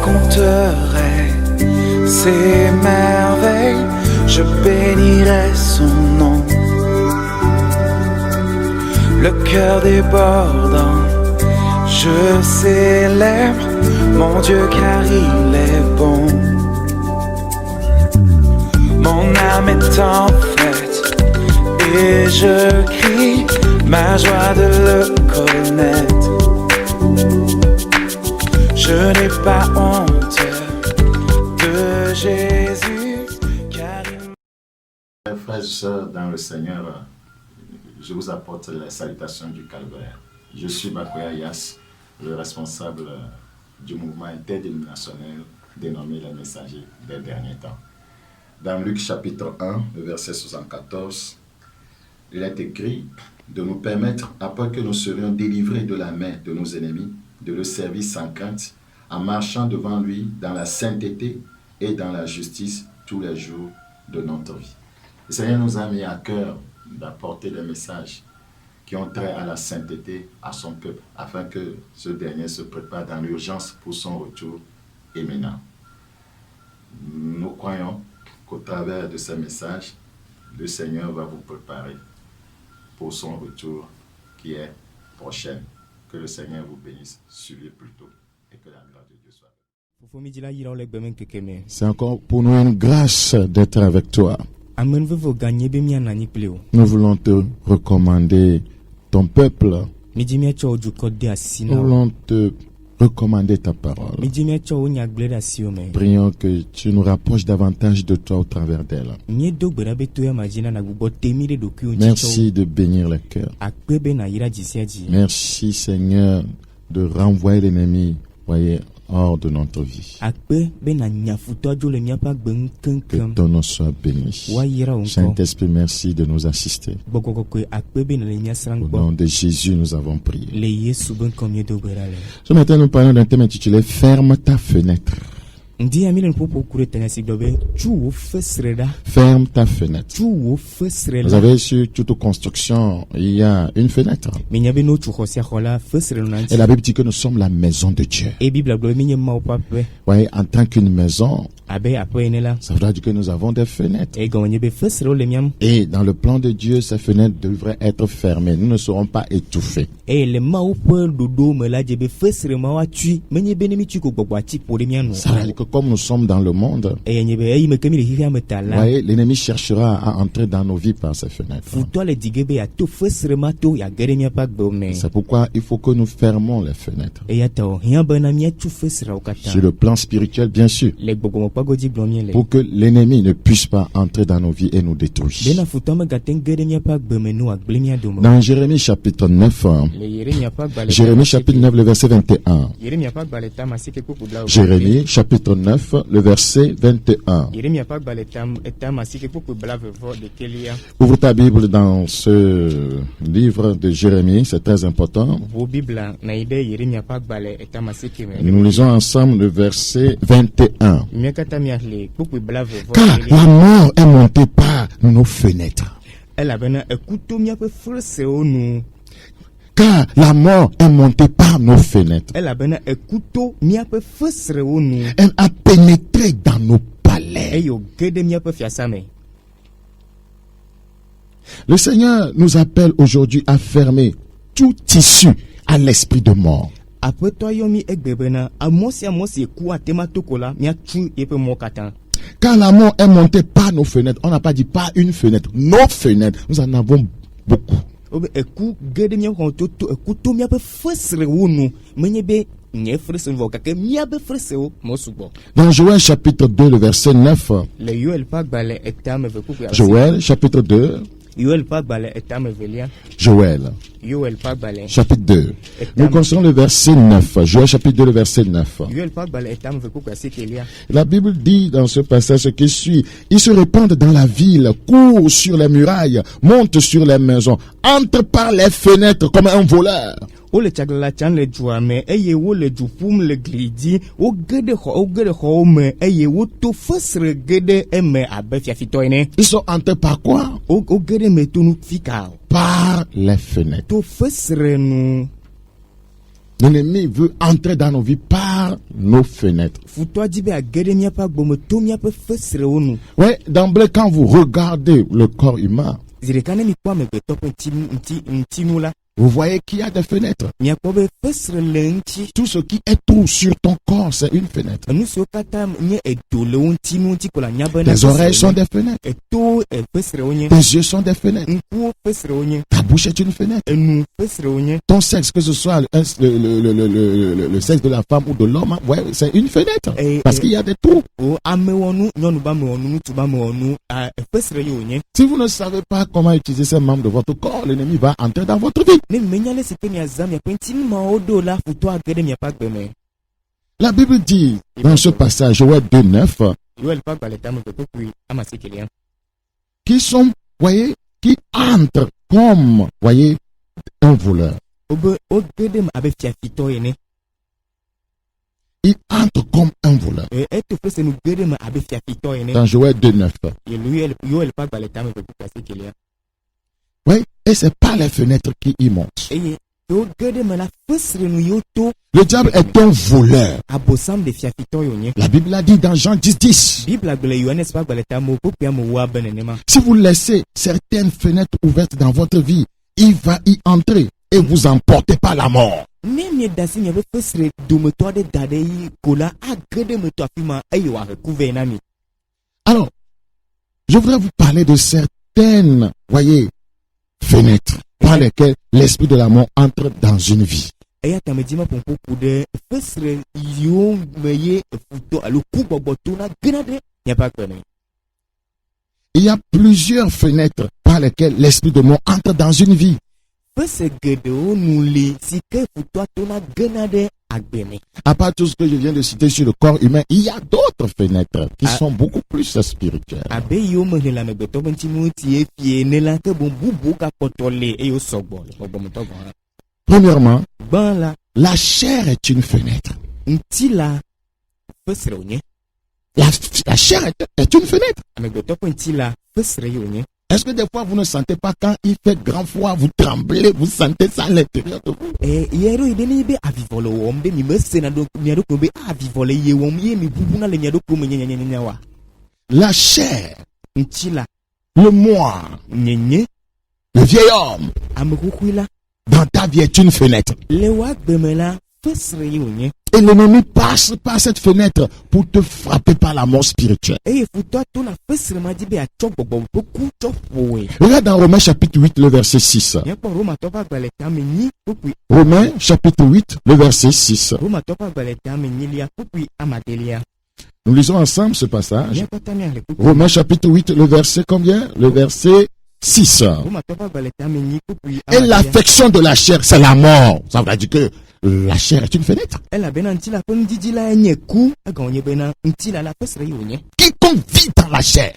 raconterai ses merveilles, je bénirai son nom. Le cœur débordant, je célèbre mon Dieu car il est bon. Mon âme est en fête et je crie ma joie de le connaître. Je n'ai pas honte de Jésus car il... Frères et sœurs dans le Seigneur, je vous apporte les salutations du Calvaire. Je suis Bakoya Yas, le responsable du mouvement interdénominationnel dénommé les Messagers des derniers temps. Dans Luc chapitre 1, le verset 74, il est écrit de nous permettre, après que nous serions délivrés de la main de nos ennemis, de le servir sans crainte, en marchant devant lui dans la sainteté et dans la justice tous les jours de notre vie. Le Seigneur nous a mis à cœur d'apporter des messages qui ont trait à la sainteté à son peuple, afin que ce dernier se prépare dans l'urgence pour son retour imminent. Nous croyons qu'au travers de ces messages, le Seigneur va vous préparer pour son retour qui est prochain. Que le Seigneur vous bénisse, suivez plutôt et que la grâce de Dieu soit. C'est encore pour nous une grâce d'être avec toi. Nous voulons te recommander ton peuple. Nous voulons te recommander ta parole. Prions que tu nous rapproches davantage de toi au travers d'elle. Merci de bénir les cœurs. Merci Seigneur de renvoyer l'ennemi, voyez, hors de notre vie. Que ton nom soit béni. Saint-Esprit, merci de nous assister. Au nom de Jésus, nous avons prié. Ce matin, nous parlons d'un thème intitulé « Ferme ta fenêtre ». Ferme ta fenêtre. Vous savez, sur toute construction, il y a une fenêtre. Et la Bible dit que nous sommes la maison de Dieu. Voyez, en tant qu'une maison, ça veut dire que nous avons des fenêtres. Et dans le plan de Dieu, ces fenêtres devraient être fermées. Nous ne serons pas étouffés. Ça veut dire que comme nous sommes dans le monde, voyez, l'ennemi cherchera à entrer dans nos vies par ces fenêtres. C'est pourquoi il faut que nous fermons les fenêtres. Sur le plan spirituel, bien sûr, pour que l'ennemi ne puisse pas entrer dans nos vies et nous détruire. Dans Jérémie chapitre 9, Jérémie chapitre 9, le verset 21. Jérémie chapitre 9, le verset 21. Ouvre ta Bible dans ce livre de Jérémie, c'est très important. Nous lisons ensemble le verset 21. Car la mort est montée par nos fenêtres. Car la mort est montée par nos fenêtres. Elle a pénétré dans nos palais. Le Seigneur nous appelle aujourd'hui à fermer tout tissu à l'esprit de mort. Quand la mort est montée par nos fenêtres, on n'a pas dit pas une fenêtre, nos fenêtres, nous en avons beaucoup. Dans Joël chapitre 2, le verset 9. Joël chapitre 2. Joël chapitre 2. Nous considérons le verset 9. Joël chapitre 2, le verset 9. La Bible dit dans ce passage qui suit: ils se répandent dans la ville, courent sur les murailles, montent sur les maisons, entrent par les fenêtres comme un voleur. Ils sont entrés par quoi? Par les fenêtres. L'ennemi veut entrer dans nos vies par nos fenêtres. Ouais, d'emblée, quand vous regardez le corps humain, vous voyez qu'il y a des fenêtres. Tout ce qui est tout sur ton corps, c'est une fenêtre. Tes oreilles sont des fenêtres. Tes yeux sont des fenêtres. Ta bouche est une fenêtre. Ton sexe, que ce soit le sexe de la femme ou de l'homme, ouais, c'est une fenêtre. Parce qu'il y a des trous. Si vous ne savez pas comment utiliser ces membres de votre corps, l'ennemi va entrer dans votre vie. La Bible dit dans ce passage, Joël 2:9, qui sont, voyez, qui entrent comme, voyez, un voleur. Il entre comme un voleur. Dans Joël 2:9. Oui, et c'est pas les fenêtres qui y montent. Le diable est un voleur. La Bible a dit dans Jean 10:10. Si vous laissez certaines fenêtres ouvertes dans votre vie, il va y entrer et vous emportez par la mort. Alors, je voudrais vous parler de certaines, voyez, fenêtres par lesquelles l'esprit de la mort entre dans une vie. Il y a plusieurs fenêtres par lesquelles l'esprit de mort entre dans une vie. À part tout ce que je viens de citer sur le corps humain, il y a d'autres fenêtres qui sont beaucoup plus spirituelles. Premièrement, la chair est une fenêtre. La chair est une fenêtre. Est-ce que des fois vous ne sentez pas quand il fait grand froid, vous tremblez, vous sentez ça à l'intérieur de vous? La chair, le moi, le vieil homme, dans ta vie est une fenêtre. Et l'ennemi passe par cette fenêtre pour te frapper par la mort spirituelle. Regarde dans Romains chapitre 8, le verset 6. Romains chapitre 8, le verset 6. Nous lisons ensemble ce passage. Romains chapitre 8, le verset combien? Le verset 6. Et l'affection de la chair, c'est la mort. Ça veut dire que la chair est une fenêtre. Quiconque vit dans la chair,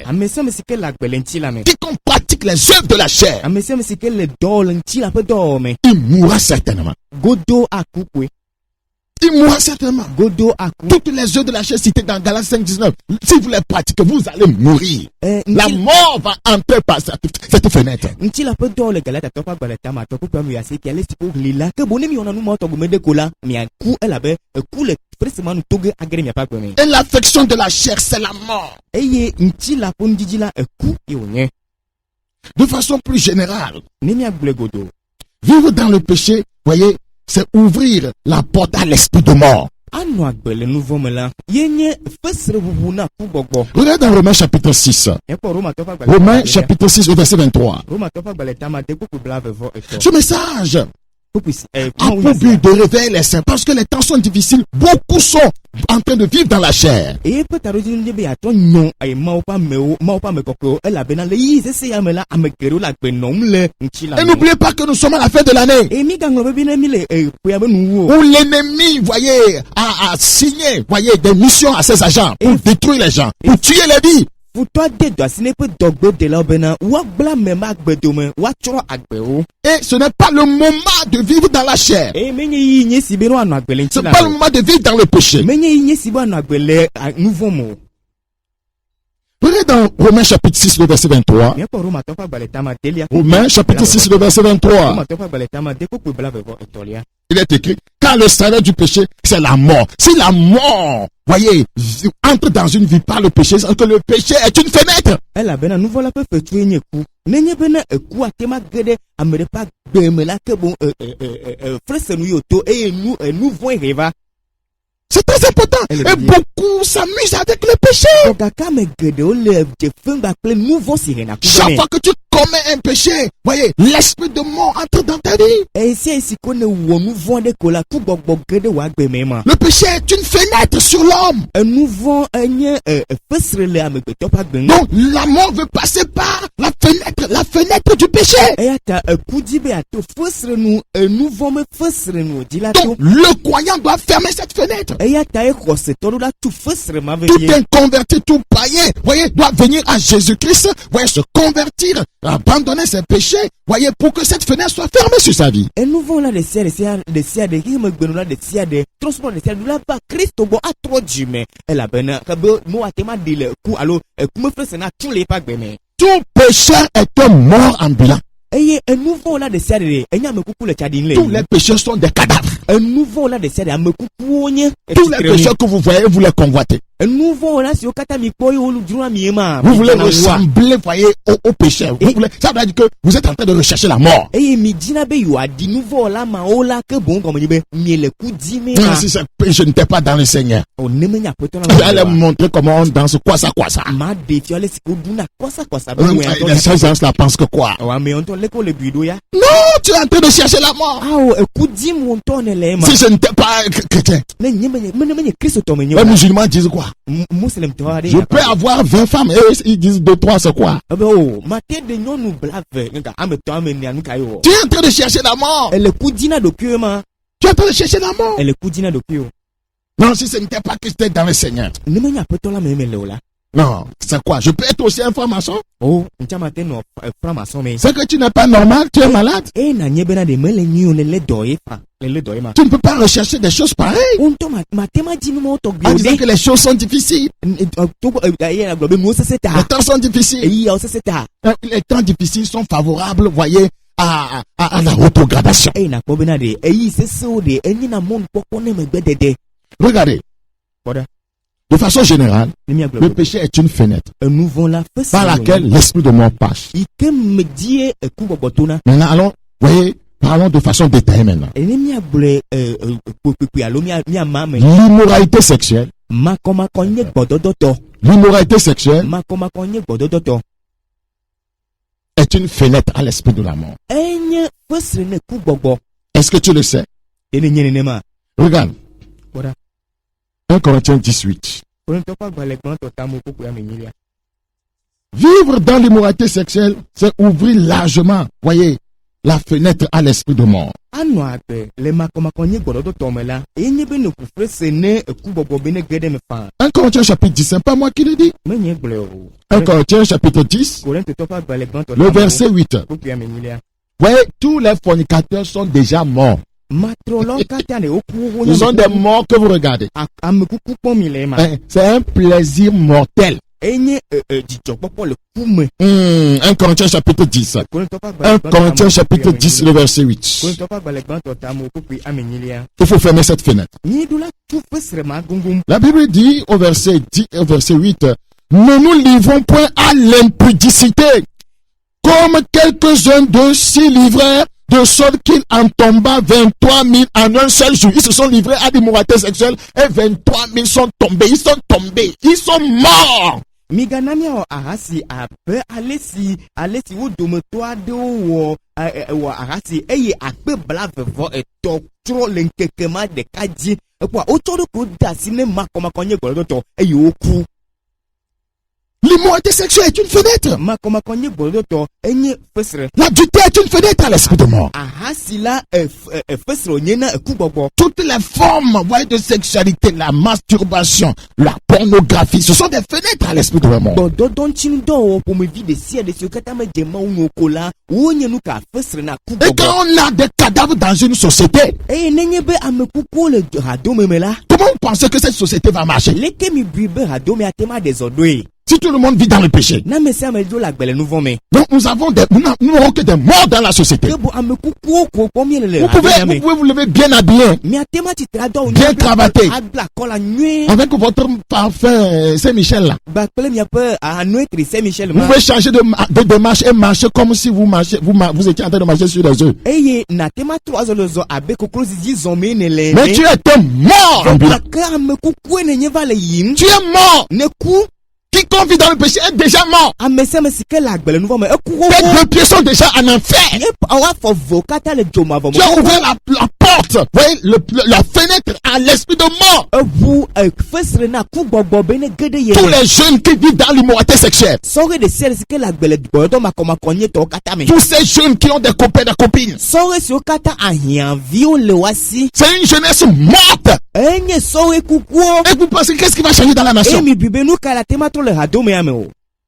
quiconque pratique les œuvres de la chair, il mourra certainement. Il mourra certainement. Toutes les œuvres de la chair citées dans Galates 5:19, si vous les pratiquez, vous allez mourir. La mort va entrer par cette fenêtre. Et l'affection de la chair, c'est la mort. De façon plus générale, vivre dans le péché, voyez, c'est ouvrir la porte à l'esprit de mort. Regarde dans Romains chapitre 6. Romains chapitre 6 au verset 23. Ce message a pour but de réveiller les saints parce que les temps sont difficiles. Beaucoup sont en train de vivre dans la chair. Et n'oubliez pas que nous sommes à la fin de l'année où l'ennemi, voyez, a signé, voyez, des missions à ses agents pour détruire les gens, pour tuer les vies. Et ce n'est pas le moment de vivre dans la chair. Ce n'est pas le moment de vivre dans le péché. Regardez dans Romains chapitre 6, le verset 23. Romains chapitre 6, le verset 23. il est écrit, car le salaire du péché, c'est la mort. Si la mort, voyez, entre dans une vie par le péché, c'est que le péché est une fenêtre. Elle a bien nous voilà peu fait tuer une coup. N'ayez bien coup à tema gede à me pas de me la que bon frère nous yoto et nous voyons rêver. C'est très important. Et beaucoup s'amusent avec le péché. Chaque fois que tu commets un péché, voyez, l'esprit de mort entre dans ta vie. Le péché est une fenêtre sur l'homme. Donc la mort veut passer par la fenêtre du péché. Donc le croyant doit fermer cette fenêtre. Tout inconverti, tout païen, voyez, doit venir à Jésus-Christ, voyez, se convertir, abandonner ses péchés, voyez, pour que cette fenêtre soit fermée sur sa vie. Et nous voulons là des transport de là bas Christ bon à trop d'humains. Elle a ben moi tellement dit le coup alors comment faire ça n'a tous les pas ben. Tout pécheur est un mort ambulant. Et un nouveau là de serre et n'y a me coucou le cadine. Tous les pécheurs sont des cadavres. Un nouveau là de serre à me coucou. Tous les pécheurs que vous voyez, vous les convoitez. Un nouveau là, si au katami poi ou le miema. Vous voulez ressembler, voyez, au pécheur. Vous voulez, ça veut dire que vous êtes en train de rechercher la mort. Et midina be you a dit nouveau là, ma ola que bon comme il le coup d'ime. Non, si je n'étais pas dans le Seigneur. On ne me n'y a pas de je vais aller montrer comment on danse, quoi ça. Ma défi, allez, c'est quoi ça. Les gens là pensent que quoi? Ouais, mais on tourne l'école le bureau, ya. Non, tu es en train de chercher la mort. Ah, ouais, coup d'ime, on tourne les mains. Si je n'étais pas chrétien. Mais Christ, les musulmans disent quoi? Je peux avoir 20 femmes et ils disent 2-3 c'est quoi? Tu es en train de chercher la mort. Tu es en train de chercher la mort. Non, si ce n'était pas que j'étais dans le Seigneur. Non, c'est quoi? Je peux être aussi un franc-maçon? Oh, c'est que tu n'es pas normal, tu es malade. Tu ne peux pas rechercher des choses pareilles. En disant que les choses sont difficiles. Les temps sont difficiles. Les temps difficiles sont favorables, voyez, à la rétrogradation. Regardez. De façon générale, le péché est une fenêtre par laquelle l'esprit de mort passe. Maintenant, allons, voyez, parlons de façon détaillée maintenant. L'immoralité sexuelle. L'immoralité sexuelle est une fenêtre à l'esprit de la mort. Est-ce que tu le sais? Regarde. 1 Corinthiens 18. Vivre dans l'immoralité sexuelle, c'est ouvrir largement, voyez, la fenêtre à l'esprit de mort. 1 Corinthiens chapitre 10, c'est pas moi qui le dis. 1 Corinthiens chapitre 10, le verset 8. Voyez, tous les fornicateurs sont déjà morts. Ce sont des morts que vous regardez. C'est un plaisir mortel. 1 Corinthiens chapitre 10. 1 Corinthiens chapitre 10, le verset 8. Il faut fermer cette fenêtre. La Bible dit au verset 8, ne nous livrons point à l'impudicité, comme quelques-uns d'eux s'y livrèrent, de sorte qu'il en tomba 23 000 en un seul jour. Ils se sont livrés à l'immoralité sexuelle et 23 000 sont tombés. Ils sont morts. Miganamia arasi abe alesi wo domotoa de wo arasi eye akpe blave vo eto tro lenkekema de kaji ekwa o toro ko dasi ne makomakonye golodoto eye oku. L'immoralité sexuelle est une fenêtre. L'adultère est une fenêtre à l'esprit de mort. Toutes les formes de sexualité, la masturbation, la pornographie, ce sont des fenêtres à l'esprit de mort. Et quand on a des cadavres dans une société, comment vous pensez que cette société va marcher? Si tout le monde vit dans le péché, donc nous n'aurons que des morts dans la société. Vous pouvez vous lever bien habillé, bien cravaté, avec votre parfum Saint-Michel là. Vous pouvez changer de démarche et marcher comme si vous étiez en train de marcher sur les œufs. Mais tu es mort. Tu es mort. Quiconque vit dans le péché est déjà mort. Tes deux pieds sont déjà en enfer. Tu as ouvert la porte, voyez, la fenêtre à l'esprit de mort. Tous les jeunes qui vivent dans l'immoralité sexuelle. Tous ces jeunes qui ont des copains, des copines. C'est une jeunesse morte. Et vous pensez qu'est-ce qui va changer dans la nation?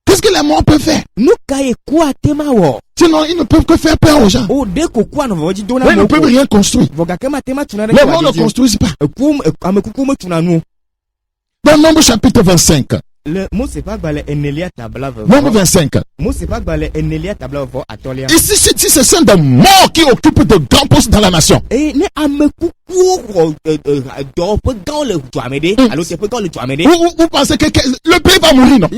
Qu'est-ce que les morts peuvent faire? Sinon, ils ne peuvent que faire peur aux gens. Ils ne peuvent rien construire. Les morts ne construisent pas. Dans Nombre chapitre 25. Nombre 25. Ici, ce sont des morts qui occupent de grands postes dans la nation. Vous pensez que le pays va mourir, non?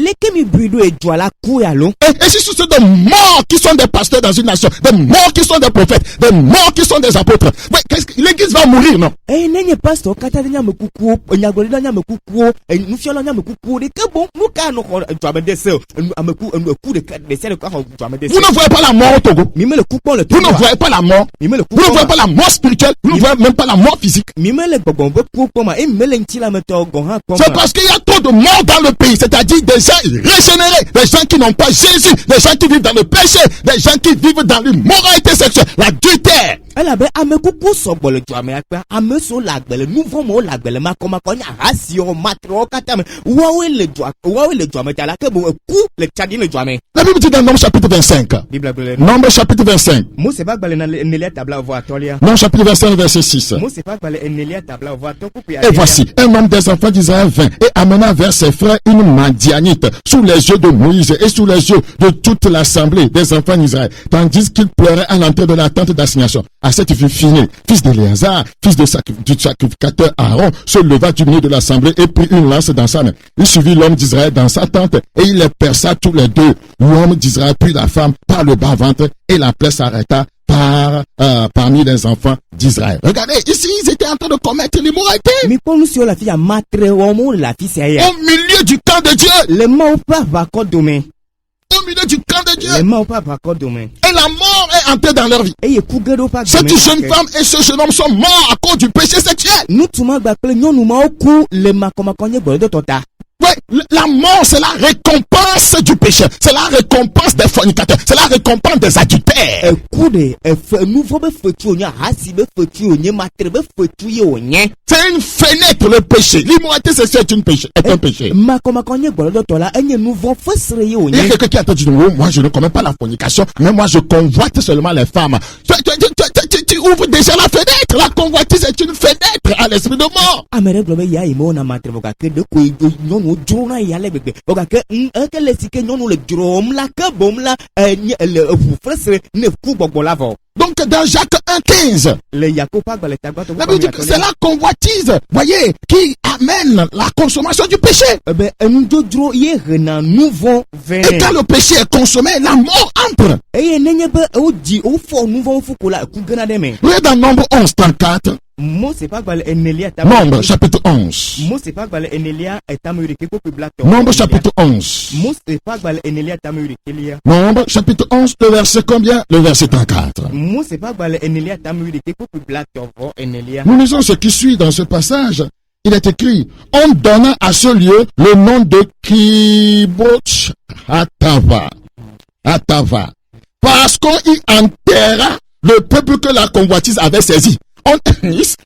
Et si ce sont des morts qui sont des pasteurs dans une nation, des morts qui sont des prophètes, des morts qui sont des apôtres, l'église va mourir, non? Vous ne voyez pas la mort au Togo. Vous ne voyez pas la mort. Vous ne voyez pas la mort spirituelle. Vous ne voyez même pas la mort physique. C'est parce qu'il y a trop de morts dans le pays. C'est-à-dire des gens régénérés, des gens qui n'ont pas Jésus, des gens qui vivent dans le péché, des gens qui vivent dans l'immoralité sexuelle, l'adultère. La Bible dit dans Nombre chapitre 25. Nombre chapitre 25. Nombre chapitre 25 verset 6. Et voici, un homme des enfants d'Israël vint et amena vers ses frères une Madianite sous les yeux de Moïse et sous les yeux de toute l'assemblée des enfants d'Israël, tandis qu'il pleurait à l'entrée de la tente d'assignation. À cette fille finie, fils d'Éléazar, fils du sacrificateur Aaron, se leva du milieu de l'assemblée et prit une lance dans sa main. Il suivit l'homme d'Israël dans sa tente et il les perça tous les deux. L'homme d'Israël prit la femme par le bas-ventre et la plaie s'arrêta parmi les enfants d'Israël. Regardez, ici, ils étaient en train de commettre l'immoralité. Au milieu du camp de Dieu. Au milieu du camp de Dieu. Et la mort est entrée dans leur vie. Cette jeune femme et ce jeune homme sont morts à cause du péché sexuel. Ouais, la mort, c'est la récompense du péché. C'est la récompense des fornicateurs. C'est la récompense des adultères. C'est une fenêtre, le péché. L'immoralité sexuelle est un péché. Il y a quelqu'un qui a dit, moi je ne commets pas la fornication, mais moi je convoite seulement les femmes. Tu ouvres déjà la fenêtre. La convoitise est une fenêtre à l'esprit de mort. Donc dans Jacques 1,15, la Bible dit que c'est la convoitise, voyez, qui amène la consommation du péché. Et quand le péché est consommé, la mort entre. Regardez dans Nombre 11, 34. Nombre chapitre 11. Nombre chapitre 11. Nombre chapitre 11, le verset combien? Le verset 34. Nous lisons ce qui suit dans ce passage. Il est écrit, on donna à ce lieu le nom de Kiboch Hatava. Parce qu'on y enterra le peuple que la convoitise avait saisi.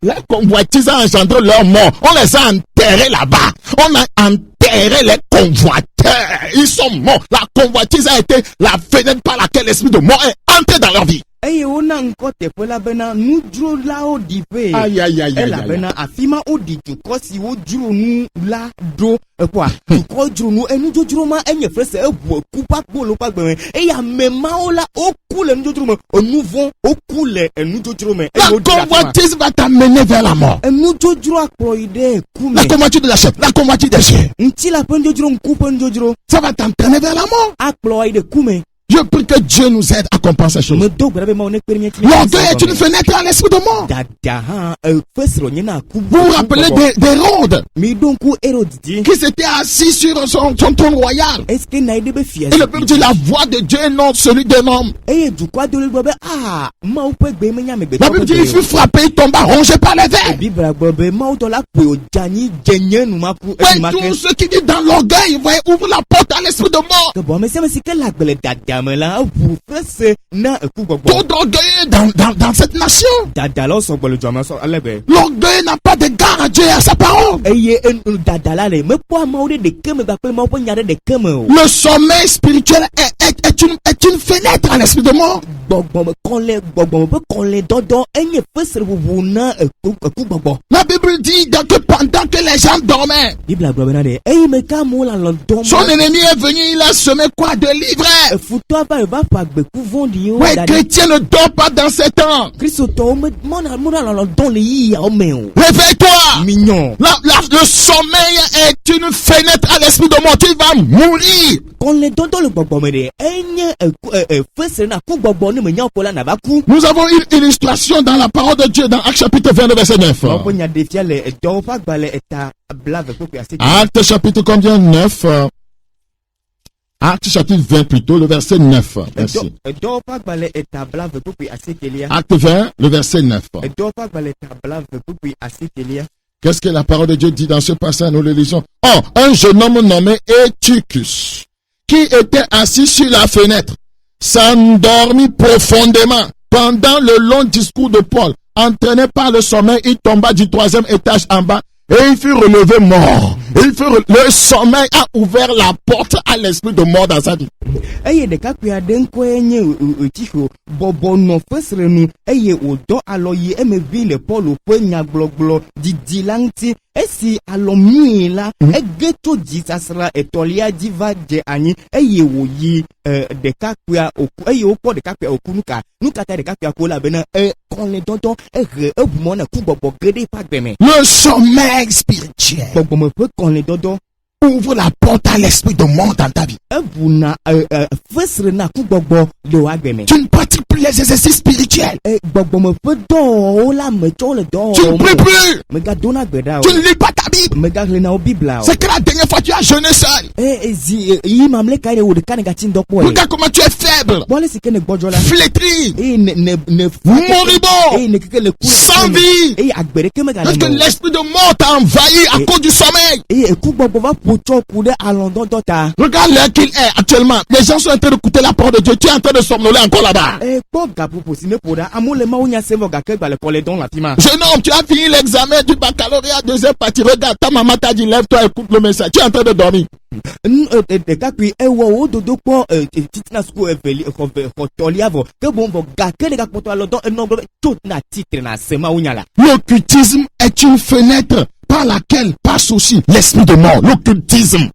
La convoitise a engendré leur mort. On les a enterrés là-bas. On a enterré les convoiteurs. Ils sont morts. La convoitise a été la fenêtre par laquelle l'esprit de mort est entré dans leur vie. eye wona nkɔ teƒe la bena nudzrolawo ɖi ƒe elabena afi ma woɖi dukɔ si wodzro nu la ɖo ekpɔa dukɔ dzro nu enudzodzro ma enye frese eʋu eku kpakpolo kpagbeme eye ame mawo la woku le nudzodzro me enuvɔ woku le enudzodzro me. La convoitise va t'amener vers la mort. Enudzodzro akplɔ yi ɖe eku me. La convoitise de la chair, la convoitise des chiens. Ŋuti la ƒe nudzodzro ŋku ƒe nudzodzro. Ça va t'entraîner vers la mort. Akplɔ yi ɖe ku me. Je prie que Dieu nous aide à comprendre ces choses. L'orgueil est une fenêtre à l'esprit de mort. Vous vous rappelez d'Hérode qui s'était assis sur son trône royal. Et le peuple dit la voix de Dieu et non celui d'un homme. La Bible dit il fut frappé, il tomba rongé par les vers. Tous ceux qui disent dans l'orgueil, ouvrent la porte à l'esprit de mort. Trop d'orgueil dans cette nation. L'orgueil n'a pas de garde à Dieu et à sa parole. Le sommeil spirituel est une fenêtre à l'esprit de mort. La Bible dit que pendant que les gens dormaient, son ennemi est venu, il a semé quoi? De l'ivraie. Ouais, chrétien ne dort pas dans ces temps. Réveille-toi. Le sommeil est une fenêtre à l'esprit de mort. Tu vas mourir. Nous avons une illustration dans la parole de Dieu dans Actes chapitre 20, verset 9. Actes chapitre combien? 9. Actes chapitre 20 plutôt, le verset 9. Merci. Acte 20, le verset 9. Qu'est-ce que la parole de Dieu dit dans ce passage? Nous le lisons. Oh, un jeune homme nommé Eutychus, qui était assis sur la fenêtre, s'endormit profondément pendant le long discours de Paul. Entraîné par le sommeil, il tomba du 3e étage en bas et il fut relevé mort. Le sommeil a ouvert la porte à l'esprit de mort dans sa vie. Esi alomni la egeto disasra etolia diva je ani eye woyi dekakua oku eye opo dekakua oku nuka ta dekakua ko la bena konle tonton ebumo na ku gbogbo gede pagbeme. Le sommeil spirituel gbogbo mo pe konle tonton ouvre la porte à l'esprit de mort dans ta vie. Ebuna fesre na ku gbogbo le wa gbeme. Tu ne pratiques plus les exercices spirituels. Gbogbo mo pe do la me to le do. Tu ne pries plus. Me ga dona gbeda o. Tu ne lis pas ta Bible. Me ga le na o Bible o. C'est que la dernière fois tu as jeûné seul. Yi mamle kai wo de kan ga tin dokpo. Regarde comment tu es faible. Bole si ken gbojo la. Flétri. Ne moribond. Ne keke le ku. Sans vie. Agbere ke me ga. Parce que l'esprit de mort t'a envahi à cause du sommeil. Ku gbogbo va pocho ku de alondon dota. Regarde l'heure qu'il est actuellement. Les gens sont en train d'écouter la parole de Dieu. Tu es en train de somnoler encore là-bas. Jeune homme, tu as fini l'examen du baccalauréat, deuxième partie. Regarde, ta maman t'a dit lève-toi, écoute le message. Tu es en train de dormir. L'occultisme est une fenêtre par laquelle passe aussi l'esprit de mort. L'occultisme.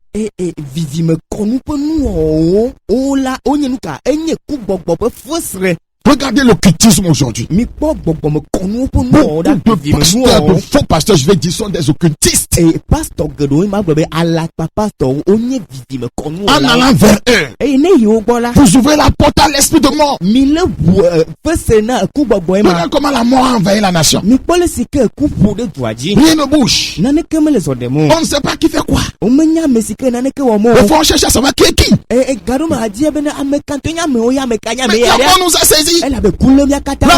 Regardez l'occultisme aujourd'hui. Beaucoup de pasteurs, de faux pasteurs, je vais dire, sont des occultistes. En allant vers eux, vous ouvrez la porte à l'esprit de mort. Regarde comment la mort a envahi la nation. Rien ne bouge. On ne sait pas qui fait quoi. Au fond, on cherche à savoir qui est qui. Mais comment nous a saisi? La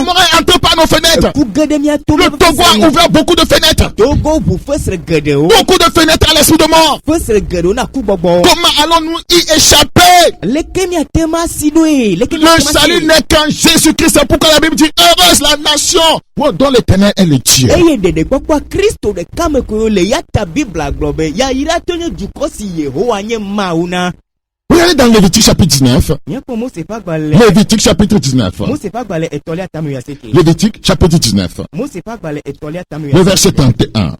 mort est entrée par nos fenêtres. Le Togo a ouvert beaucoup de fenêtres. Beaucoup de fenêtres à l'esprit de mort. Comment allons-nous y échapper? Le salut n'est qu'en Jésus-Christ. C'est pourquoi la Bible dit heureuse la nation dont l'Éternel est le Dieu. Regardez allez dans Lévitique chapitre 19. Lévitique chapitre 19. Lévitique chapitre 19. Le verset 31.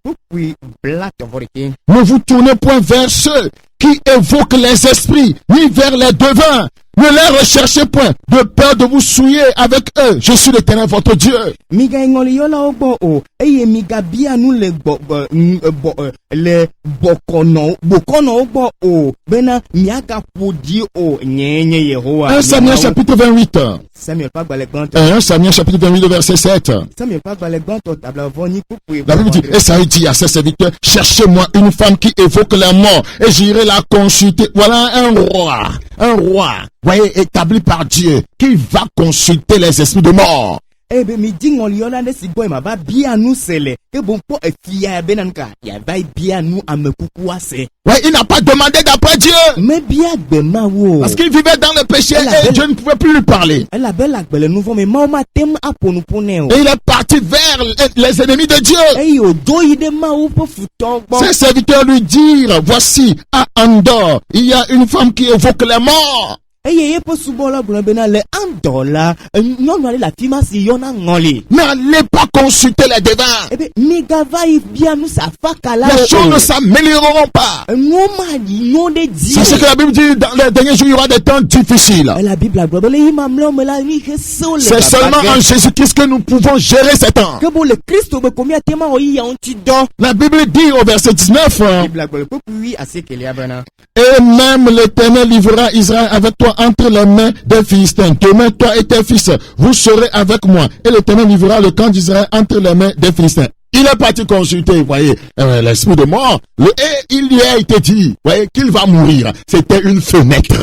Ne vous tournez point vers ceux qui évoquent les esprits, ni vers les devins. Ne les recherchez point, de peur de vous souiller avec eux. Je suis l'Éternel votre Dieu. Un Samuel chapitre 28. 1 Samuel chapitre 28 verset 7. La Bible dit, et Saül dit à ses serviteurs, cherchez-moi une femme qui évoque la mort et j'irai la consulter. Voilà un roi, voyez, établi par Dieu, qui va consulter les esprits de mort. Ouais, il n'a pas demandé d'après Dieu. Parce qu'il vivait dans le péché et Dieu ne pouvait plus lui parler. Et il est parti vers les ennemis de Dieu. Ses serviteurs lui dirent, voici, à Andor, il y a une femme qui évoque les morts. Mais n'allez pas consulter les devins. Les choses ne s'amélioreront pas. C'est ce que la Bible dit, dans les derniers jours, il y aura des temps difficiles. C'est seulement en Jésus-Christ que nous pouvons gérer ces temps. La Bible dit au verset 19, et même l'Éternel livrera Israël avec toi entre les mains des Philistins. Demain, toi et tes fils, vous serez avec moi. Et l'Éternel livrera le camp d'Israël entre les mains des Philistins. Il est parti consulter, vous voyez, l'esprit de mort. Et il lui a été dit, vous voyez, qu'il va mourir. C'était une fenêtre.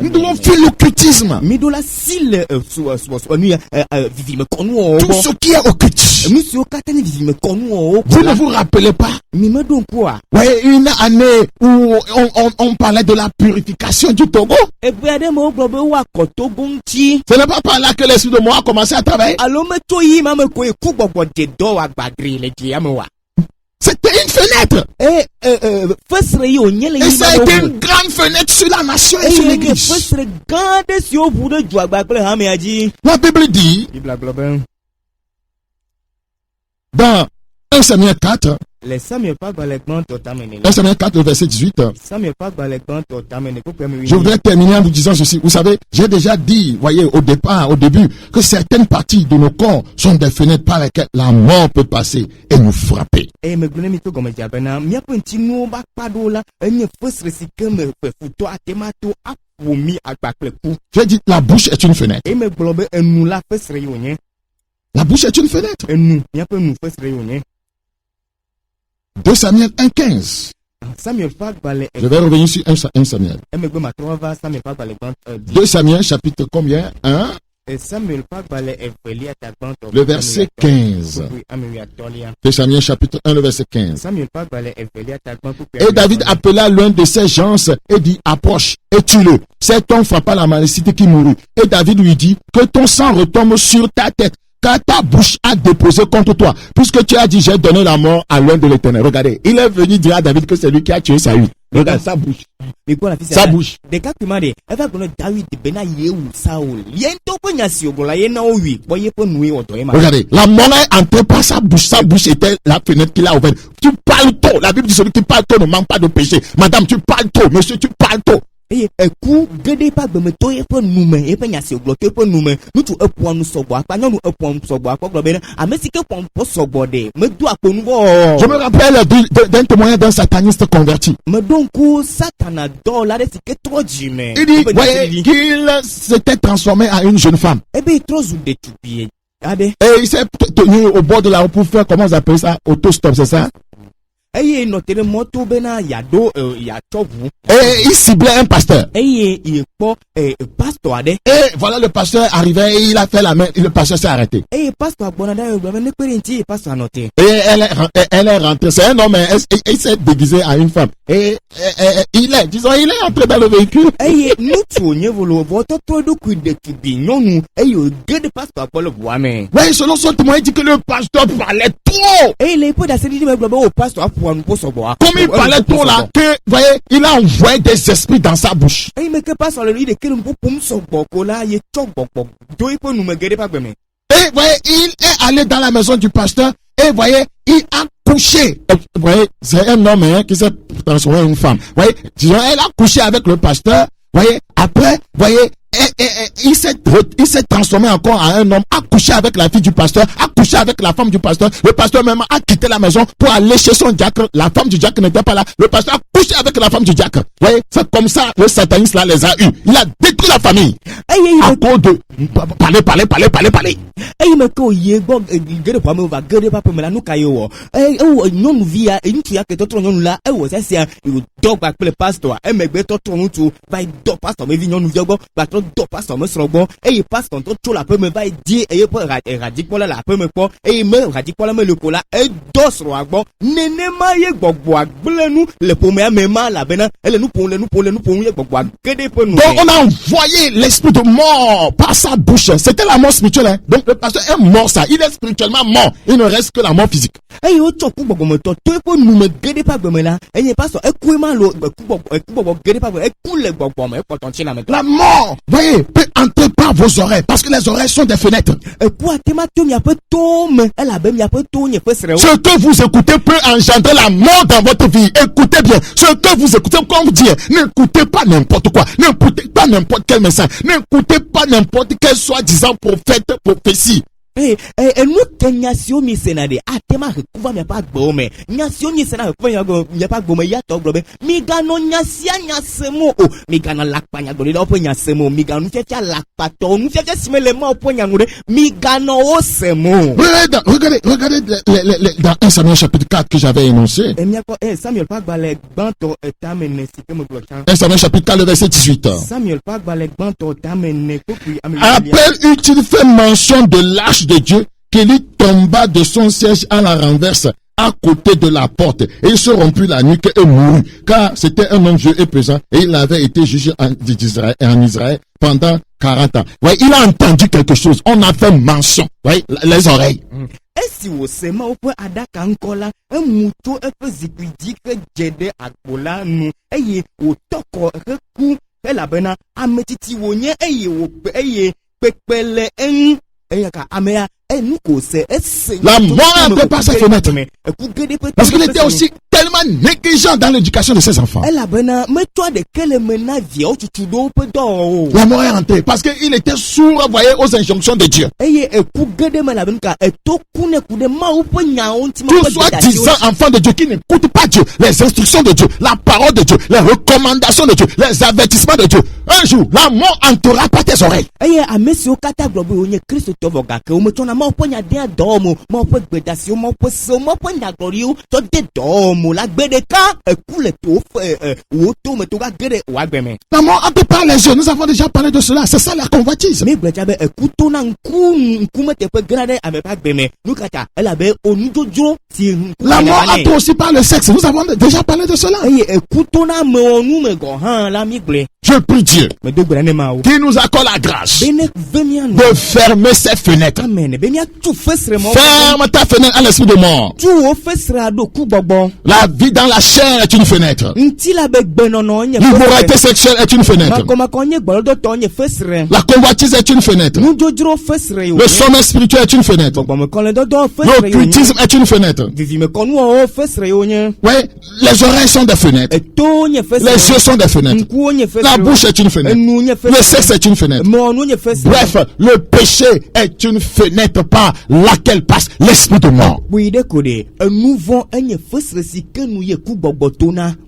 Nous devons faire l'occultisme. Tout ce qui est occulte. Vous ne vous rappelez pas? Oui, une année où on parlait de la purification du Togo. Ce n'est pas par là que l'esprit de moi a commencé à travailler. C'était une fenêtre. Et ça a été une grande fenêtre sur la nation et sur l'église. La Bible dit dans 1 Samuel 4, 1 Samuel 4, le verset 18. Je voudrais terminer en vous disant ceci. Vous savez, j'ai déjà dit, voyez, au début, que certaines parties de nos corps sont des fenêtres par lesquelles la mort peut passer et nous frapper. J'ai dit, la bouche est une fenêtre. La bouche est une fenêtre. 2 Samuel 1,15. Je vais revenir sur 1 Samuel. 2 Samuel chapitre combien? 1. Le verset 15. 2 Samuel chapitre 1, le verset 15. Et David appela l'un de ses gens et dit, approche et tue-le. Cet homme frappa la malédicité qui mourut. Et David lui dit, que ton sang retombe sur ta tête, car ta bouche a déposé contre toi, puisque tu as dit, j'ai donné la mort à l'un de l'Éternel. Regardez, il est venu dire à David que c'est lui qui a tué Saül. Regarde sa bouche. Sa bouche. Regardez, la mort est entrée par sa bouche. Sa bouche était la fenêtre qu'il a ouverte. Tu parles tôt. La Bible dit, celui qui parle tôt ne manque pas de péché. Madame, tu parles tôt. Monsieur, tu parles tôt. Et je me rappelle d'un témoignage d'un sataniste converti. Il dit, voyez, qu'il s'était transformé en une jeune femme. Et il s'est tenu au bord de la route pour faire, comment vous appelez ça, autostop, c'est ça? eye notere moto bena yado ya chovu. Et il ciblait un pasteur. Eye po pasteur ade. Et voilà, le pasteur arrivait et il a fait la main, et le pasteur s'est arrêté. Eye pasteur bonada yo ne perenti pasteur noté. Et elle est rentrée, c'est un homme, il s'est déguisé à une femme. Et il est entré dans le véhicule. Eye nutu onye volo voto todo kuide tubinyonu. Eye gede pasteur polo boame. Oui, selon son témoin, il dit que le pasteur parlait trop. Et il est pas d'assez dit au pasteur pour nous pour boire. Comme il parlait trop là, que, voyez, il a envoyé des esprits dans sa bouche. Et mais que passe le lit de quel pour son boko là, il choc boko. Do il peut nous me guérir pas bien. Et voyez, il est allé dans la maison du pasteur et voyez, il a couché. Vous voyez, c'est un homme qui s'est transformé en une femme. Vous voyez, disons, elle a couché avec le pasteur. Vous voyez, après, vous voyez, il s'est transformé encore en un homme, a couché avec la fille du pasteur, a couché avec la femme du pasteur. Le pasteur même a quitté la maison pour aller chez son diacre. La femme du diacre n'était pas là. Le pasteur a couché avec la femme du diacre. Vous voyez, c'est comme ça le satanisme là les a eus. Il a détruit la famille. À cause de parler. Et il me ko yego gere pa me va gere pa me la nu kayo. Nyonu via ntu ya ke totro nyonu la wo se sia you dog back le pastor e me gbe totro ntu vai do pastor me vi nyonu viogo ba tro do pastor me srogo e pastor to tro la pe me vai die e po radik pola la pe me po e me radik pola me le kola e do sro agbo nene ma ye gbogbo agblenu le po me ma la bena ele nu pon ye gbogbo agede pe nu. Donc on a envoyé l'esprit de mort par sa bouche. C'était la mort spirituelle, hein? Donc le pasteur est mort, ça. Il est spirituellement mort. Il ne reste que la mort physique. Et au choc pour me to pour nous me guérir pas de là. Et il passe écoutez-moi le guérir pas écoute gbogbo me potentiel la la mort, voyez, peut entrer par vos oreilles parce que les oreilles sont des fenêtres. Et quoi il y a pas tome, elle a même il y a pas tome, ce que vous écoutez peut engendrer la mort dans votre vie. Écoutez bien, ce que vous écoutez, comme vous dites, n'écoutez pas n'importe quoi, n'écoutez pas n'importe quel message, n'écoutez pas n'importe quel soi-disant prophète, prophétie. Nous nyasio mi senade atema kuva me pa gbome nyasio ni senade kuva ya pa gbome ya to gbome mi gano nyasia nyasemo o mi gana lakpanya gbole do po nyasemo mi gano fetia lakpato nu fetia simele ma po nyangure mi gano o semo. Regardez dans 1 Samuel chapitre 4 que j'avais énoncé. Samuel pa gbale gbanto etamene sikemo glochan. 1 Samuel chapitre 4 le verset 18. Samuel pa gbale gbanto tamene kokui Appel utile fait mention de l'arche de Dieu qui lui tomba de son siège à la renverse à côté de la porte et il se rompit la nuque et mourut car c'était un homme vieux et pesant et il avait été jugé en Israël pendant 40 ans. Ouais, il a entendu quelque chose. On a fait mention. Ouais, les oreilles. Si vous sema opo adaka nkola emuto efe zikwidi ke jede agbola nu eye otoko reku elabena ametiti wonye eye wo eye pepele en eye ka amea la mort a entré par sa fenêtre. Parce qu'il était aussi tellement négligent dans l'éducation de ses enfants. La mort est entrée parce qu'il était sourd, voyez, aux injonctions de Dieu. Tout soi-disant enfant de Dieu qui n'écoute pas Dieu, les instructions de Dieu, la parole de Dieu, les recommandations de Dieu, les avertissements de Dieu. Un jour, la mort entrera par tes oreilles. Ma ponya dia domo ma po gbedasio ma po so ma ponya glorio to de domo la gbedeka ekule to wo to me to ga gere wa gbeme. La mort a pas les yeux, nous avons déjà parlé de cela, c'est ça la convoitise. Me gbejabe ekuto na nku me te pe grade ame pa gbeme nukata ela be onujojo ti la mort a aussi par le sexe, nous avons déjà parlé de cela. Ekuto na me onu me go han la mi gble. Je prie Dieu qui nous accorde la grâce de fermer ses fenêtres. Ferme ta fenêtre à l'esprit de mort. La vie dans la chair est une fenêtre. L'immoralité sexuelle est une fenêtre. La convoitise est une fenêtre. Le sommeil spirituel est une fenêtre. L'occultisme est une fenêtre. Oui, les oreilles sont des fenêtres. Les yeux sont des fenêtres. La bouche est une fenêtre. Le sexe est une fenêtre. Bref, le péché est une fenêtre par laquelle passe l'esprit de mort.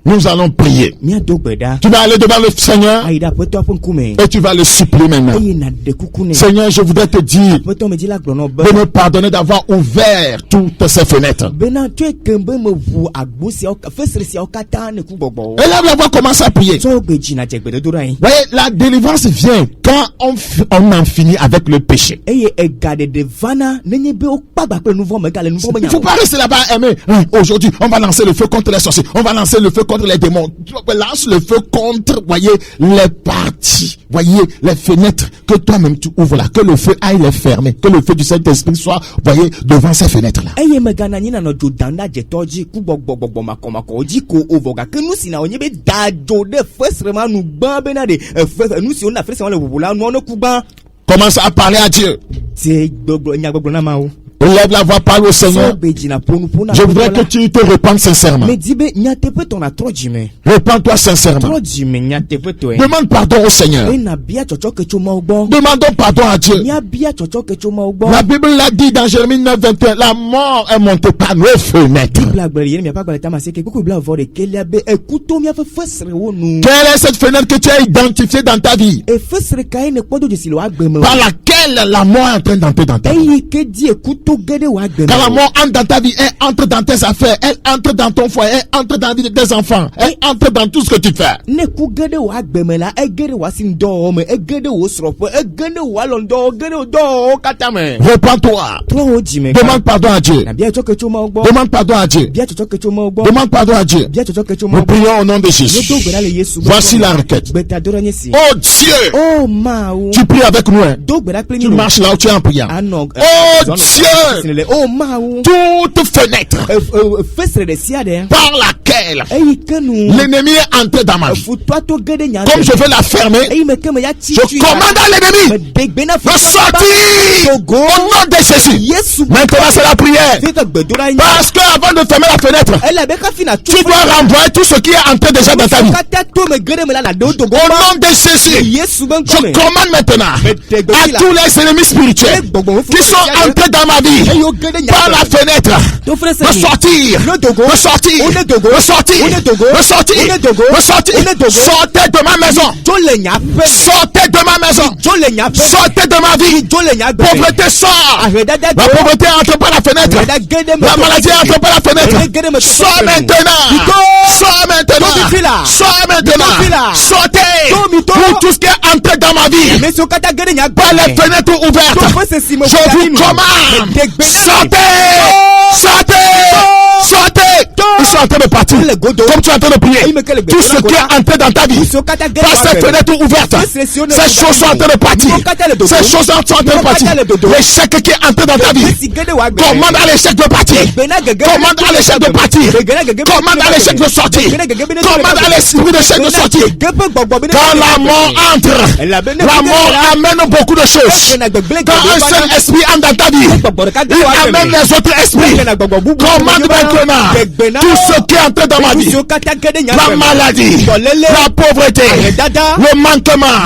Nous allons prier. Tu vas aller devant le Seigneur et tu vas le supplier maintenant. Seigneur, je voudrais te dire de me pardonner d'avoir ouvert toutes ces fenêtres. Élève la voix, commence à prier. Voyez, la délivrance vient quand on en finit avec le péché. Il ne faut pas rester là-bas, aimer. Aujourd'hui, on va lancer le feu contre les sorciers. On va lancer le feu contre les démons. Lance le feu contre, voyez, les parties. Voyez, les fenêtres que toi-même tu ouvres là. Que le feu aille les fermer. Que le feu du Saint-Esprit soit, voyez, devant ces fenêtres-là. Commence à parler à Dieu. Lève la voix, parle au Seigneur. Je voudrais que tu te répandes sincèrement. Répands-toi sincèrement. Demande pardon au Seigneur. Demandons pardon à Dieu. La Bible l'a dit dans Jérémie 9, 21. La mort est montée par nos fenêtres. Quelle est cette fenêtre que tu as identifiée dans ta vie? Par laquelle la mort est en train d'entrer dans ta vie. Quand la mort entre dans ta vie, elle entre dans tes affaires, elle entre dans ton foyer, elle entre dans la vie de tes enfants, elle entre dans tout ce que tu fais. Répands-toi. Demande pardon à Dieu. Demande pardon à Dieu. Demande pardon à Dieu. Nous prions au nom de Jésus. Voici la requête. Oh Dieu, tu pries avec nous. Tu marches là où tu es en priant. Oh Dieu, toute fenêtre par laquelle l'ennemi est entré dans ma vie, comme je veux la fermer, je commande à l'ennemi de sortir au nom de Jésus. Maintenant c'est la prière, parce que avant de fermer la fenêtre, tu dois renvoyer tout ce qui est entré déjà dans ta vie. Au nom de Jésus, je commande maintenant à tous les ennemis spirituels qui sont entrés dans ma vie par la fenêtre de sortir, de sortir, de sortir, de sortir, de sortir. Sortez de ma maison, sortez de ma maison, sortez de ma vie. Pauvreté sort, la pauvreté entre par la fenêtre, la maladie entre par la fenêtre. Sors maintenant, sors maintenant, sors maintenant, sortez pour tout ce qui est entré dans ma vie par les fenêtres ouvertes. Je vous commande, sortez, sortez, sortez. Ils sont en train de partir. Comme tu es en train de prier, tout ce qui est entré dans ta vie par ces fenêtres ouvertes, ces choses sont en train de partir. Ces choses sont en train de partir. L'échec qui est entré dans ta vie, commande à l'échec de partir. Commande à l'échec de partir. Commande à l'échec de sortir. Commande à l'esprit d'échec de sortir. Quand la mort entre, la mort amène beaucoup de choses. Quand un seul esprit entre dans ta vie, il amène les autres esprits. Commande maintenant tout ce qui est entré dans ma vie, la maladie, la pauvreté, le manquement,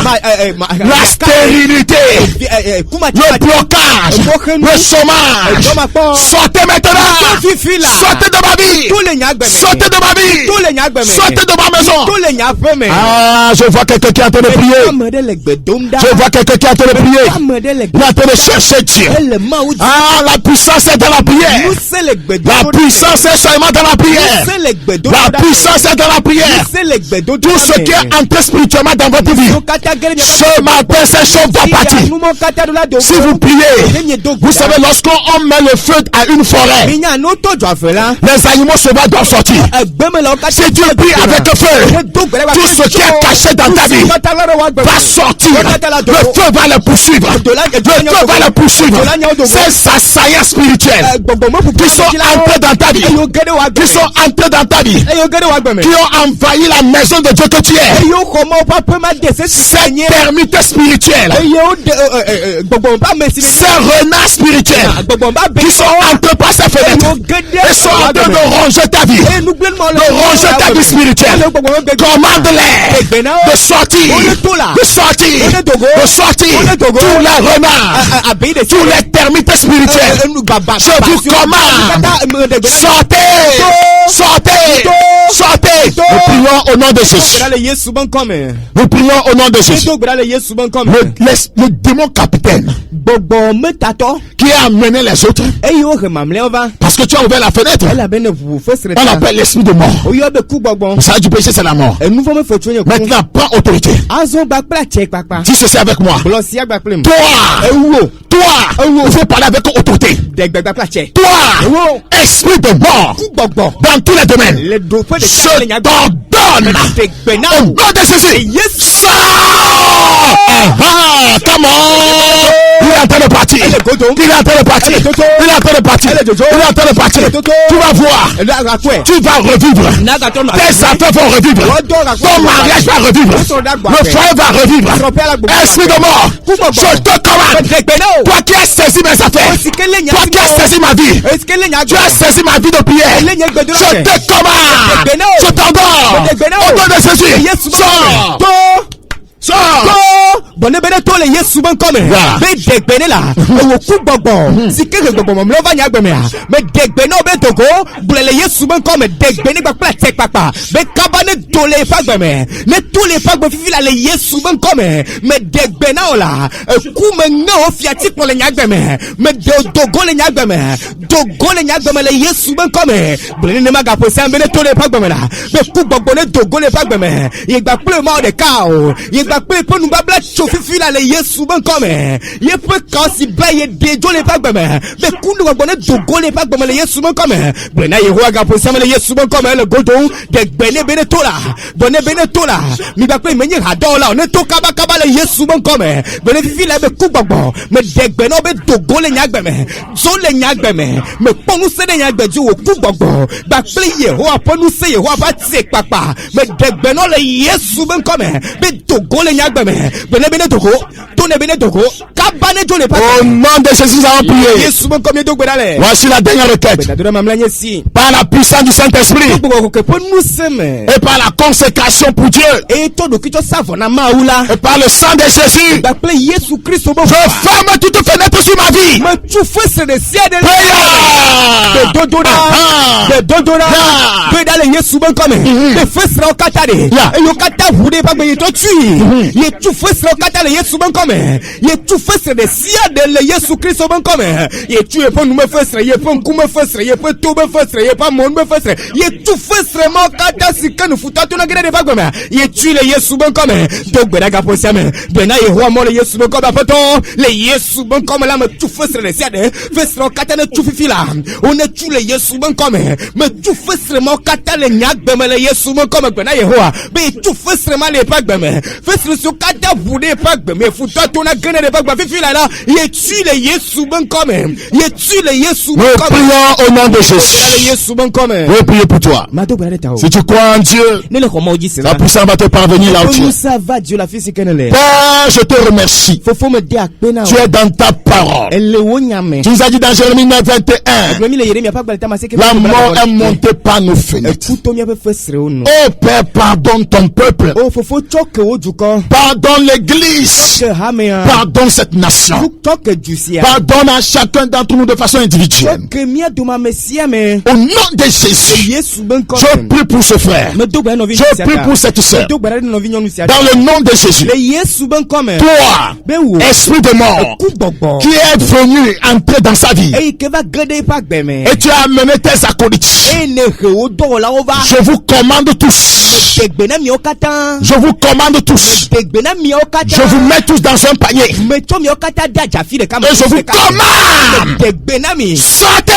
la stérilité, le blocage, le chômage. Sortez maintenant, sortez de ma vie, sortez de ma vie, sortez de ma maison. Ah, je vois quelqu'un qui est en train de prier. Je vois quelqu'un qui est en train de prier. Il est en train de chercher Dieu. Ah, la puissance est dans la prière. La puissance est seulement dans la prière. La puissance est dans la prière. Tout ce qui est entré spirituellement dans votre vie, ce matin, ces choses vont partir. Si vous priez, vous savez, lorsqu'on met le feu à une forêt, les animaux sauvages doivent sortir. Si tu pries avec le feu, tout ce qui est caché dans ta vie va sortir. Le feu va le poursuivre. Le feu va le poursuivre. Ces assaillants spirituels qui sont entrés dans ta vie, qui sont entrés dans ta vie, qui ont envahi la maison de Dieu que tu es, cette termite spirituelle, ces renards spirituels qui sont entrés par ces fenêtres et sont en train de ronger ta vie, de ronger ta vie spirituelle. Commande-les de sortir, de sortir, de sortir. Tous les renards, tous les termites spirituels, je vous commande, sortez, sortez, sortez. Nous prions au nom de Jésus. Nous prions au nom de Jésus. Le démon capitaine qui a amené les autres, parce que tu as ouvert la fenêtre, on appelle l'esprit de mort. Le salaire du péché, c'est la mort. Maintenant, prends autorité. Dis ceci avec moi. Toi, il faut parler avec autorité. Toi, esprit de mort, dans tous les domaines, je t'ordonne au nom de Jésus. Comment? Il est en train de partir. Il est en train de partir. Il est en train de partir. Il est en train de partir. Tu vas voir. Tu vas revivre. Tes affaires vont revivre. Ton mariage va revivre. Le foyer va revivre. Esprit de mort, je te commande. Toi qui as saisi mes affaires. Toi qui as saisi ma vie. Tu as saisi ma vie de prière. Je te commande. Je t'endors. Au nom de Jésus. Sors. Bonne bene to le yesu ban come be degbene la wo ku gbogbo sikere gbogbo mo lo va nya gbeme me degbene be togo bule le yesu ban come degbene gba plate papa be kabane dole fa gbeme ne to le fa gbo fifi la le yesu ban come me degbene ola ku me no fiati po le nya gbeme me dogo le nya gbeme le yesu ban come bule ne maga po se bene to le fa gbeme la be ku gbogbo ne dogo le fa gbeme ye gba ple mo de ka o ye gba ple po nu babla chofifi la le yesu ban come ye pe kasi ba ye dejo le pa gbeme be kundu gbogbo ne dogo le pa gbeme le yesu ban come bena ye ho aga po sam le yesu ban come le godo de gbene bene tola bone bene tola mi ba pe menye hadola ne to kaba le yesu ban come bene fifi la be ku gbogbo me de gbene be dogo le nya gbeme so le nya gbeme me ponu se de nya gbeju wo ku gbogbo ba pe ye ho aponu se ye ho aba ti papa me de gbene le yesu ban come be dogo le nya gbeme bene bene togo tourne bene togo kabane jole pa au nom de Jésus nous avons prié. Yesu ban comme do gbedale Voici la dernière requête. Par la puissance du Saint-Esprit et par la consécration pour Dieu et par le sang de Jésus, je ferme toute fenêtre sur ma vie. Yesu Christ ban comme ye tu e pon me fesre ye pon ku me fesre ye pe to me fesre ye pa mon me fesre ye tu fesre mo kata sikanu futa to na gere de bagoma ye tu le Yesu ban comme do gbeda ga po same bena ye ho mo le Yesu ban comme apoto le Yesu ban comme la me tu fesre le siade fesre kata na tu fifila on e tu le Yesu ban comme me tu fesre mo kata le nyak be me le Yesu ban comme bena ye ho be tu fesre ma le pagbeme fesre so kata bude pagbeme futa to na gere de bagba fifila la ye tu le Yesu ban comme ye tu le Yesu ban comme. Nous prions au nom de Jésus. Nous prions pour toi. Si tu crois en Dieu, la puissance va te parvenir là où tu es. Père, je te remercie. Tu es dans ta parole. Tu nous as dit dans Jérémie 9, 21, la mort est montée par nos fenêtres. Oh Père, pardonne ton peuple. Pardonne l'église. Pardonne cette nation. Pardonne à chacun d'entre nous de façon individuelle. Au nom de Jésus, je prie pour ce frère. Je prie pour cette soeur. Dans le nom de Jésus, toi, esprit de mort, qui est venu entrer dans sa vie, et tu as amené tes acolytes, je vous commande tous. Je vous commande tous. Je vous mets tous dans un panier. Et je vous commande. Sortez!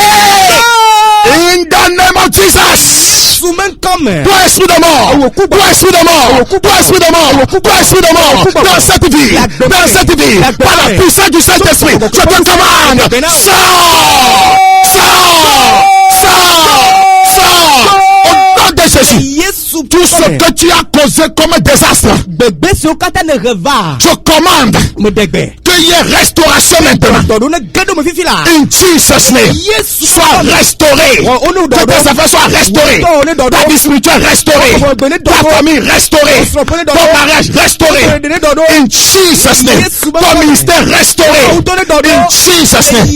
In the name of Jesus! Toi esprit de mort! Toi esprit de mort! Toi esprit de mort! Toi esprit de mort! Dans cette vie! Dans cette vie! Par la puissance du Saint-Esprit! Je te commande! Sors! Sors! Sors! Sors! Au nom de Jésus! Tout ce que tu as causé comme un désastre, je commande qu'il y ait restauration maintenant. In Jesus' name, sois restauré. Que tes affaires soient restaurées. Ta vie spirituelle restaurée. Ta famille restaurée. Ton mariage restauré. In Jesus' name, ton ministère restauré. In Jesus' name.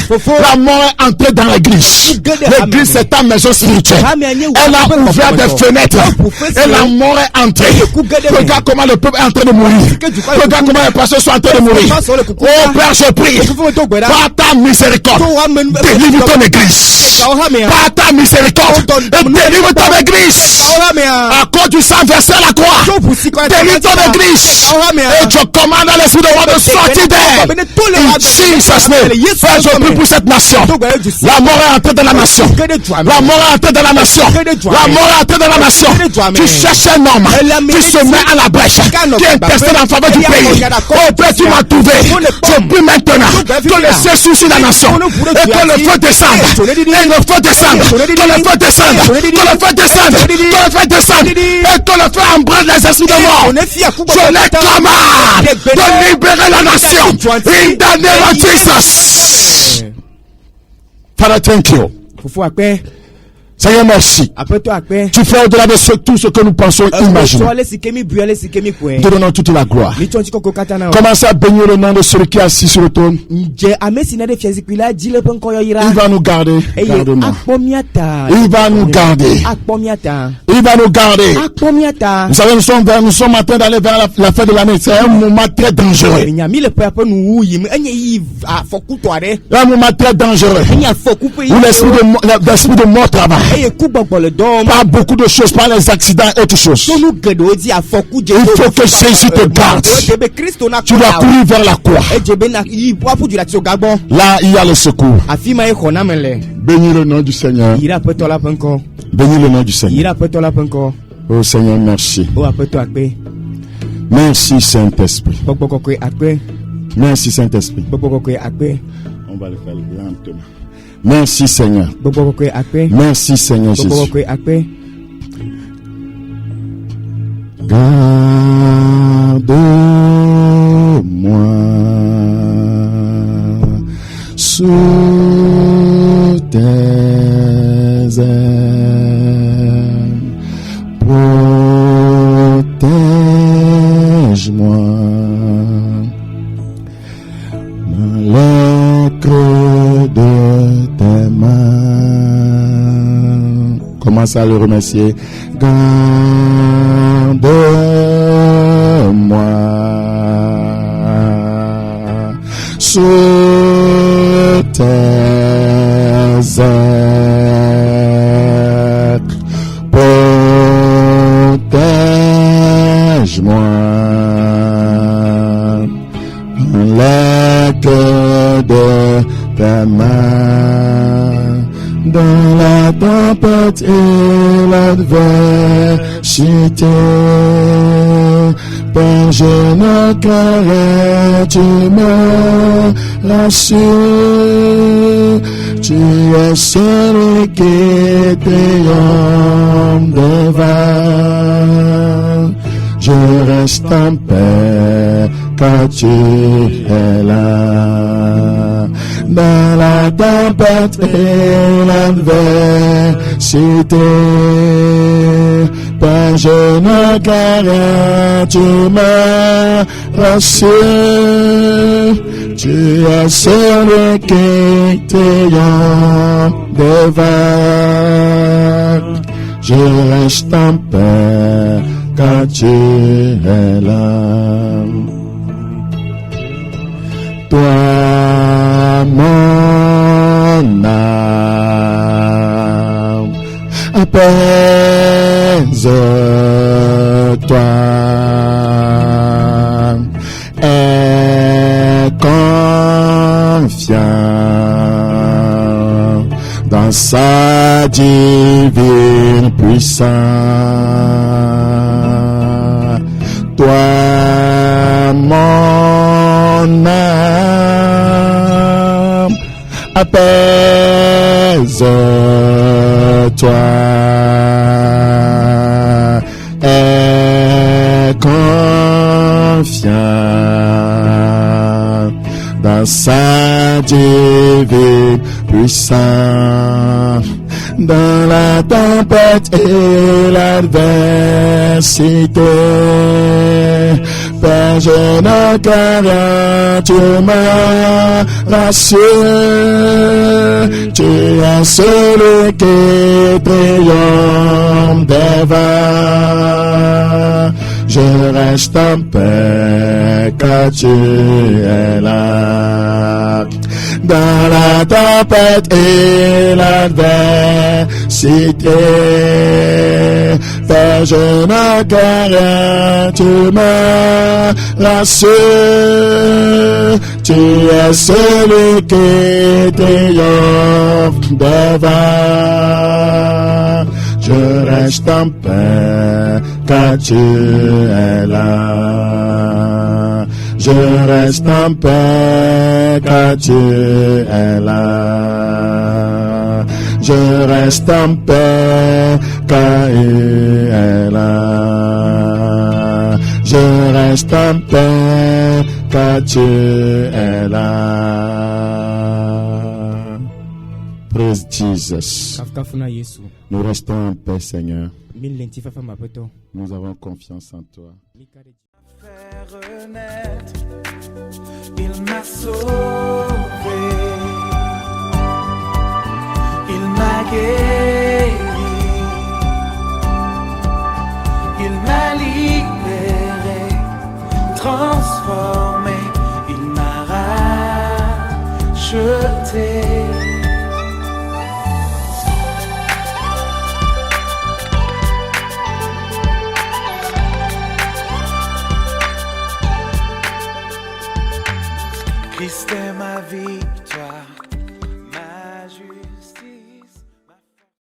Père, la mort est entrée dans l'église. L'église c'est ta maison spirituelle. Elle a ouvert des fenêtres. Et la mort est entrée. Regarde comment le peuple est en train de mourir. Regarde comment les pasteurs sont en train de mourir. Oh Père, je prie. Par ta miséricorde, délivre ton église. Par ta miséricorde, délivre ton église. À cause du sang versé à la croix, délivre ton église. Et je commande à l'esprit de roi de sortir d'elle. In Jesus' name. Père, je prie pour cette nation. La mort est entrée dans la nation. La mort est entrée dans la nation. La mort est entrée dans la nation. Tu cherches un homme qui se met à la brèche, qui intercède en faveur du pays. Oh Père, tu m'as trouvé. Je prie maintenant que le ciel soucie la nation et que le feu descende. Et le feu descende. Que le feu descende. Que le feu descende. Que le feu descende. Et que le feu embrasse les esprits de mort. Je les commande de libérer la nation. In the name of Jesus. Father, thank you. Seigneur, merci. Tu fais au-delà de tout ce que nous pensons et imaginons. Te donnons toute la gloire. Commencez à bénir le nom de celui qui est assis sur le trône. Il va nous garder. Garde-nous. Il va nous garder. Il va nous garder. Vous savez, nous sommes en train d'aller vers la fin de l'année. C'est un moment très dangereux. Un moment très dangereux. Où l'esprit de mort travaille. Par beaucoup de choses, par les accidents et autres choses. Il faut que Jésus te garde. Tu dois courir vers la croix. Là, il y a le secours. Bénis le nom du Seigneur. Bénis le nom du Seigneur. Oh Seigneur, merci. Merci Saint-Esprit. Merci Saint-Esprit. On va le faire lentement. Merci Seigneur. Merci Seigneur Jésus. Garde-moi sous tes ailes. Protège-moi dans les creux de tes mains. Commence à le remercier. Garde-moi sous tes ailes. Protège-moi dans les creux de tes mains. Dans la tempête et l'adversité, Père, je ne crains, tu me rassures. Tu es celui qui triomphe devant. Je reste en paix car tu es là. Dans la tempête et l'adversité, Père, je ne crains, tu me rassures. Tu es celui qui triomphe devant. Je reste en paix car tu es là. Toi, mon âme, apaise-toi, aie confiance dans sa divine puissance. Toi, mon âme, apaise-toi, aie confiance dans sa divine puissance. Dans la tempête et l'adversité, Père, je ne crains, tu me rassures. Tu es celui qui triomphe des devant. Je reste en paix car tu es là. Dans la tempête et l'adversité, Père, je n'en rien, tu me rassures. Tu es celui qui triomphe devant. Je reste en paix car tu es là. Je reste en paix car tu es là. Je reste en paix car il est là. Je reste en paix car tu es là. Praise Jesus. Nous restons en paix, Seigneur. Nous avons confiance en toi. Faire renaître, il m'a sauvé, il m'a guéri.